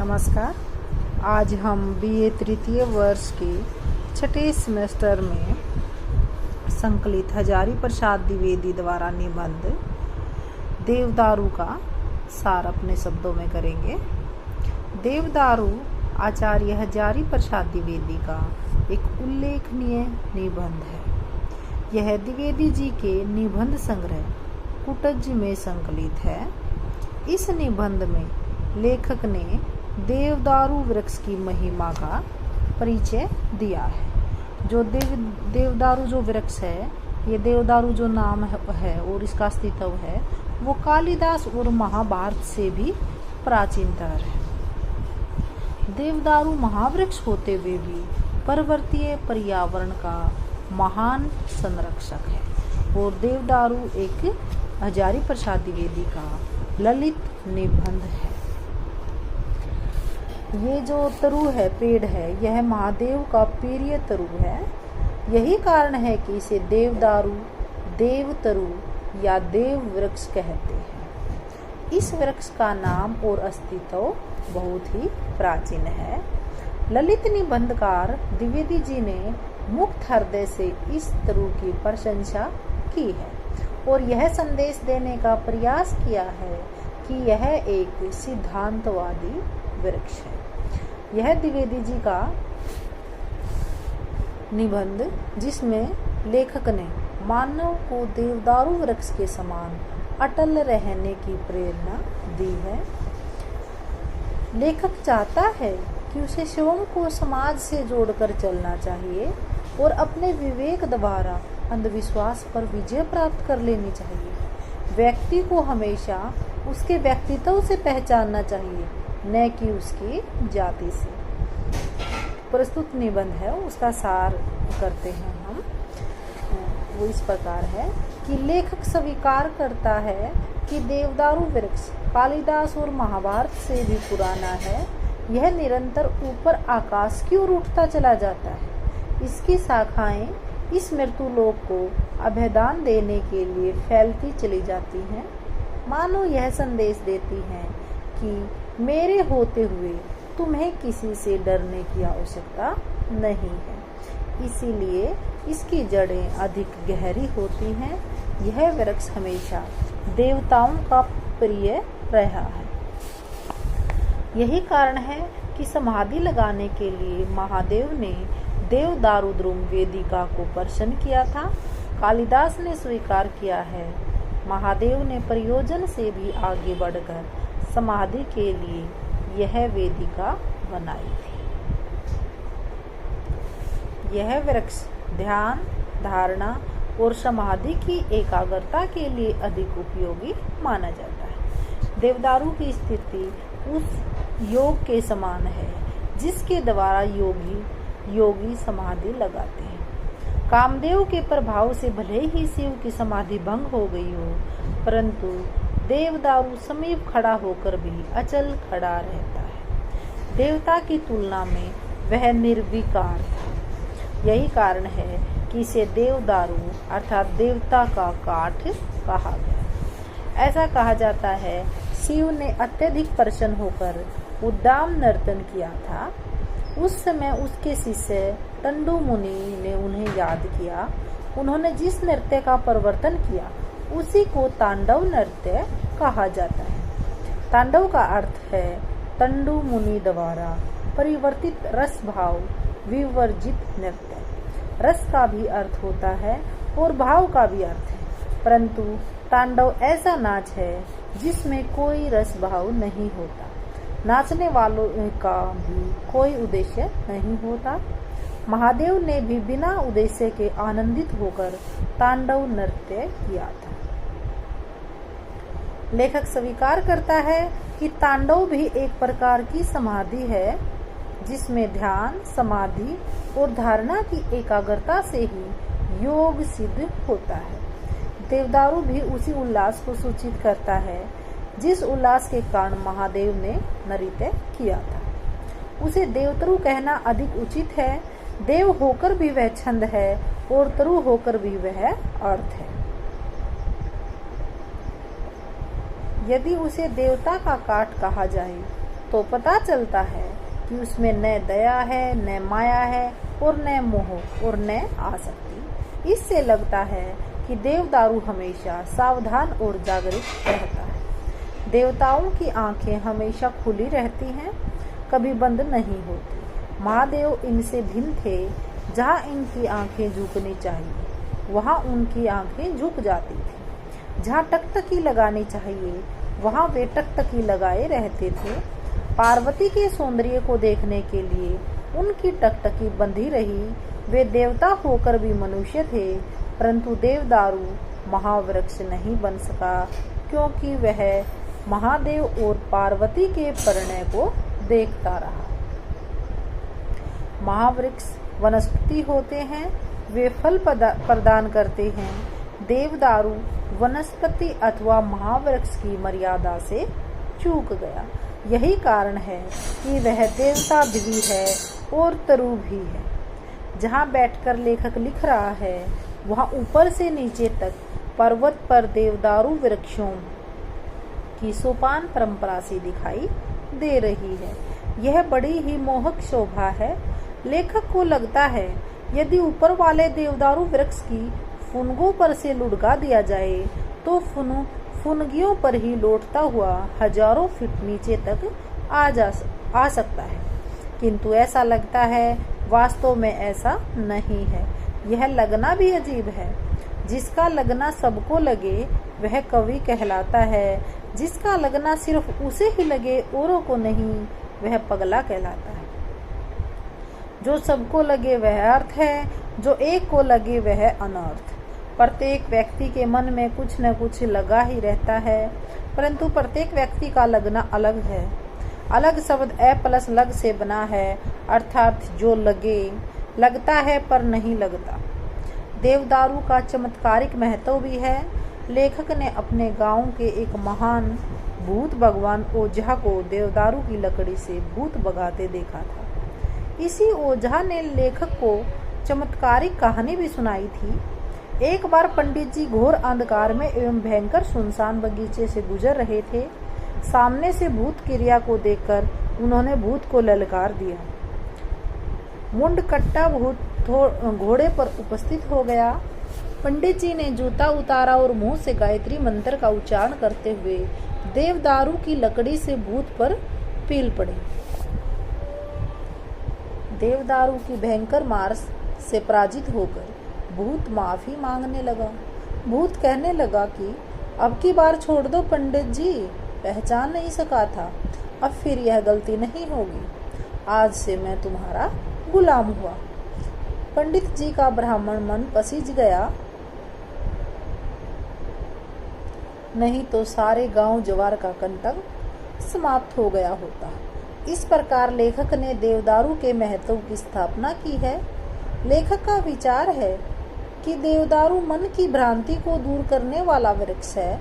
नमस्कार। आज हम बीए तृतीय वर्ष के छठे सेमेस्टर में संकलित हजारी प्रसाद द्विवेदी द्वारा निबंध देवदारू का सार अपने शब्दों में करेंगे। देवदारू आचार्य हजारी प्रसाद द्विवेदी का एक उल्लेखनीय निबंध है। यह द्विवेदी जी के निबंध संग्रह कुटज में संकलित है। इस निबंध में लेखक ने देवदारू वृक्ष की महिमा का परिचय दिया है। जो देवदारू जो वृक्ष है, ये देवदारू जो नाम है और इसका अस्तित्व है, वो कालिदास और महाभारत से भी प्राचीनतर है। देवदारू महावृक्ष होते हुए भी पर्वतीय पर्यावरण का महान संरक्षक है और देवदारू एक हजारी प्रसाद द्विवेदी का ललित निबंध है। ये जो तरु है, पेड़ है, यह महादेव का प्रिय तरु है। यही कारण है कि इसे देवदारू, देवतरु या देव वृक्ष कहते हैं। इस वृक्ष का नाम और अस्तित्व बहुत ही प्राचीन है। ललित निबंधकार द्विवेदी जी ने मुक्त हृदय से इस तरु की प्रशंसा की है और यह संदेश देने का प्रयास किया है कि यह एक सिद्धांतवादी वृक्ष है। यह द्विवेदी जी का निबंध जिसमें लेखक ने मानव को देवदारू वृक्ष के समान अटल रहने की प्रेरणा दी है। लेखक चाहता है कि उसे स्वयं को समाज से जोड़कर चलना चाहिए और अपने विवेक द्वारा अंधविश्वास पर विजय प्राप्त कर लेनी चाहिए। व्यक्ति को हमेशा उसके व्यक्तित्व से पहचानना चाहिए, न कि उसकी जाति से। प्रस्तुत निबंध है, उसका सार करते हैं हम। वो इस प्रकार है कि लेखक स्वीकार करता है कि देवदारू वृक्ष कालिदास और महाभारत से भी पुराना है। यह निरंतर ऊपर आकाश की ओर उठता चला जाता है। इसकी शाखाएं इस मृत्यु लोक को अभयदान देने के लिए फैलती चली जाती हैं। मानो यह संदेश देती हैं कि मेरे होते हुए तुम्हें किसी से डरने की आवश्यकता नहीं है। इसीलिए इसकी जड़ें अधिक गहरी होती हैं। यह वृक्ष हमेशा देवताओं का प्रिय रहा है। यही कारण है कि समाधि लगाने के लिए महादेव ने देवदारू वेदिका को प्रसन्न किया था। कालिदास ने स्वीकार किया है, महादेव ने प्रयोजन से भी आगे बढ़कर समाधि के लिए यह वेदिका बनाई थी। यह वृक्ष ध्यान, धारणा और समाधि की एकाग्रता के लिए अधिक उपयोगी माना जाता है। देवदारू की स्थिति उस योग के समान है जिसके द्वारा योगी समाधि लगाते हैं। कामदेव के प्रभाव से भले ही शिव की समाधि भंग हो गई हो, परंतु देवदारू समीप खड़ा होकर भी अचल खड़ा रहता है। देवता की तुलना में वह निर्विकार था। यही कारण है कि इसे देवदारू अर्थात देवता का काठ कहा गया। ऐसा कहा जाता है, शिव ने अत्यधिक प्रसन्न होकर उद्दाम नर्तन किया था। उस समय उसके शिष्य टंडु मुनि ने उन्हें याद किया। उन्होंने जिस नृत्य का प्रवर्तन किया उसी को तांडव नृत्य कहा जाता है। तांडव का अर्थ है टंडु मुनि द्वारा परिवर्तित रस भाव विवर्जित नृत्य। रस का भी अर्थ होता है और भाव का भी अर्थ है, परंतु तांडव ऐसा नाच है जिसमें कोई रस भाव नहीं होता। नाचने वालों का भी कोई उद्देश्य नहीं होता। महादेव ने भी बिना उद्देश्य के आनंदित होकर तांडव नृत्य किया था। लेखक स्वीकार करता है कि तांडव भी एक प्रकार की समाधि है जिसमें ध्यान, समाधि और धारणा की एकाग्रता से ही योग सिद्ध होता है। देवदारू भी उसी उल्लास को सूचित करता है जिस उल्लास के कारण महादेव ने नृत्य किया था। उसे देवतरु कहना अधिक उचित है। देव होकर भी वह छंद है और तरु होकर भी वह अर्थ है। यदि उसे देवता का काठ कहा जाए तो पता चलता है कि उसमें न दया है, न माया है, और न मोह और न आसक्ति। इससे लगता है कि देवदारू हमेशा सावधान और जागृत रहता है। देवताओं की आंखें हमेशा खुली रहती हैं, कभी बंद नहीं होती। महादेव इनसे भिन्न थे। जहाँ इनकी आंखें झुकनी चाहिए वहाँ उनकी आंखें झुक जाती थी। जहाँ टकटकी लगानी चाहिए वहाँ वे टकटकी लगाए रहते थे। पार्वती के सौंदर्य को देखने के लिए उनकी टकटकी बंधी रही। वे देवता होकर भी मनुष्य थे, परंतु देवदारू महावृक्ष नहीं बन सका, क्योंकि वह महादेव और पार्वती के परिणय को देखता रहा। महावृक्ष वनस्पति होते हैं, वे फल प्रदान करते हैं। देवदारू वनस्पति अथवा महावृक्ष की मर्यादा से चूक गया। यही कारण है कि वह देवता भी है और तरु भी है। जहाँ बैठकर लेखक लिख रहा है वहाँ ऊपर से नीचे तक पर्वत पर देवदारू वृक्षों की सोपान परंपरा सी दिखाई दे रही है। यह बड़ी ही मोहक शोभा है। लेखक को लगता है यदि ऊपर वाले देवदारू वृक्ष की फुनगों पर से लुढ़का दिया जाए तो फुनगियों पर ही लौटता हुआ हजारों फीट नीचे तक आ सकता है, किंतु ऐसा लगता है वास्तव में ऐसा नहीं है। यह लगना भी अजीब है। जिसका लगना सबको लगे वह कवि कहलाता है। जिसका लगना सिर्फ उसे ही लगे औरों को नहीं, वह पगला कहलाता है। जो सबको लगे वह अर्थ है, जो एक को लगे वह अनर्थ। प्रत्येक व्यक्ति के मन में कुछ न कुछ लगा ही रहता है, परंतु प्रत्येक व्यक्ति का लगना अलग है। अलग शब्द ए प्लस लग से बना है, अर्थात जो लगे, लगता है पर नहीं लगता। देवदारू का चमत्कारिक महत्व भी है। लेखक ने अपने गांव के एक महान भूत भगवान ओझा को देवदारू की लकड़ी से भूत भगाते देखा था। इसी ओझा ने लेखक को चमत्कारिक कहानी भी सुनाई थी। एक बार पंडित जी घोर अंधकार में एवं भयंकर सुनसान बगीचे से गुजर रहे थे। सामने से भूत क्रिया को देखकर उन्होंने भूत को ललकार दिया। मुंडकट्टा भूत घोड़े पर उपस्थित हो गया। पंडित जी ने जूता उतारा और मुंह से गायत्री मंत्र का उच्चारण करते हुए देवदारू की लकड़ी से भूत पर पील पड़े। देवदारू की भयंकर मार से पराजित होकर भूत माफी मांगने लगा। भूत कहने लगा कि अब की बार छोड़ दो पंडित जी, पहचान नहीं सका था, अब फिर यह गलती नहीं होगी। आज से मैं तुम्हारा गुलाम हुआ। पंडित जी का ब्राह्मण मन पसीज गया, नहीं तो सारे गांव जवार का कंटक समाप्त हो गया होता। इस प्रकार लेखक ने देवदारू के महत्व की स्थापना की है। लेखक का विचार है कि देवदारू मन की भ्रांति को दूर करने वाला वृक्ष है।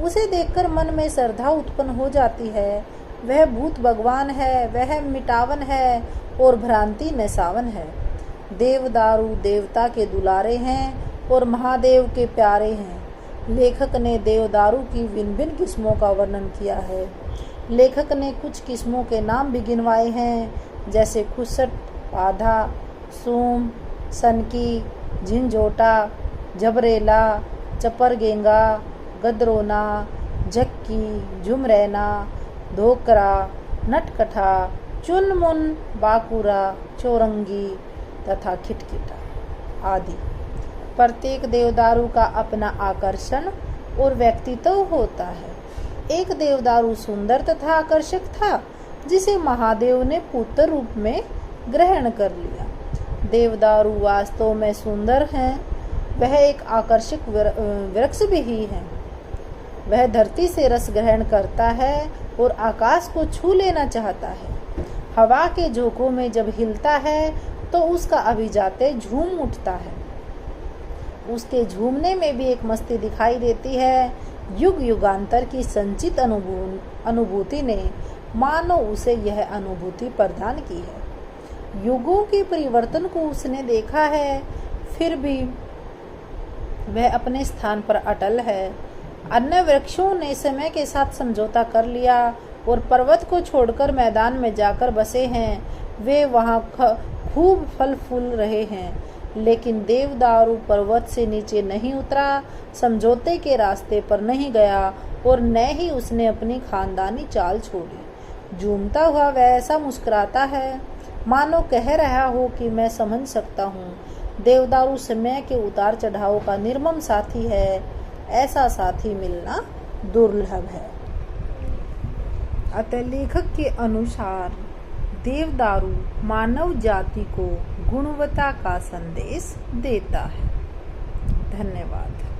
उसे देखकर मन में श्रद्धा उत्पन्न हो जाती है। वह भूत भगवान है, वह मिटावन है और भ्रांति नसावन है। देवदारू देवता के दुलारे हैं और महादेव के प्यारे हैं। लेखक ने देवदारू की भिन्न भिन्न किस्मों का वर्णन किया है। लेखक ने कुछ किस्मों के नाम भी गिनवाए हैं, जैसे खुसट, पाधा, सूम, सनकी, झिंझोटा, जबरेला, चपरगेंगा, गदरोना, झक्की, झुमरैना, धोकरा, नटकठा, चुनमुन, बाकुरा, चौरंगी तथा खिटखिटा आदि। प्रत्येक देवदारू का अपना आकर्षण और व्यक्तित्व होता है। एक देवदारू सुंदर तथा आकर्षक था, जिसे महादेव ने पुत्र रूप में ग्रहण कर लिया। देवदारू वास्तव में सुंदर है। वह एक आकर्षक वृक्ष भी ही है। वह धरती से रस ग्रहण करता है और आकाश को छू लेना चाहता है। हवा के झोंकों में जब हिलता है तो उसका अभिजाते झूम उठता है। उसके झूमने में भी एक मस्ती दिखाई देती है। युग युगांतर की संचित अनुभूति ने मानो उसे यह अनुभूति प्रदान की है। युगों के परिवर्तन को उसने देखा है, फिर भी वह अपने स्थान पर अटल है। अन्य वृक्षों ने समय के साथ समझौता कर लिया और पर्वत को छोड़कर मैदान में जाकर बसे हैं, वे वहाँ खूब फल फूल रहे हैं। लेकिन देवदारू पर्वत से नीचे नहीं उतरा, समझौते के रास्ते पर नहीं गया और न ही उसने अपनी खानदानी चाल छोड़ी। झूमता हुआ वह ऐसा मुस्कुराता है मानो कह रहा हो कि मैं समझ सकता हूँ। देवदारू समय के उतार चढ़ाव का निर्मम साथी है, ऐसा साथी मिलना दुर्लभ है। अतः लेखक के अनुसार देवदारू मानव जाति को गुणवत्ता का संदेश देता है। धन्यवाद।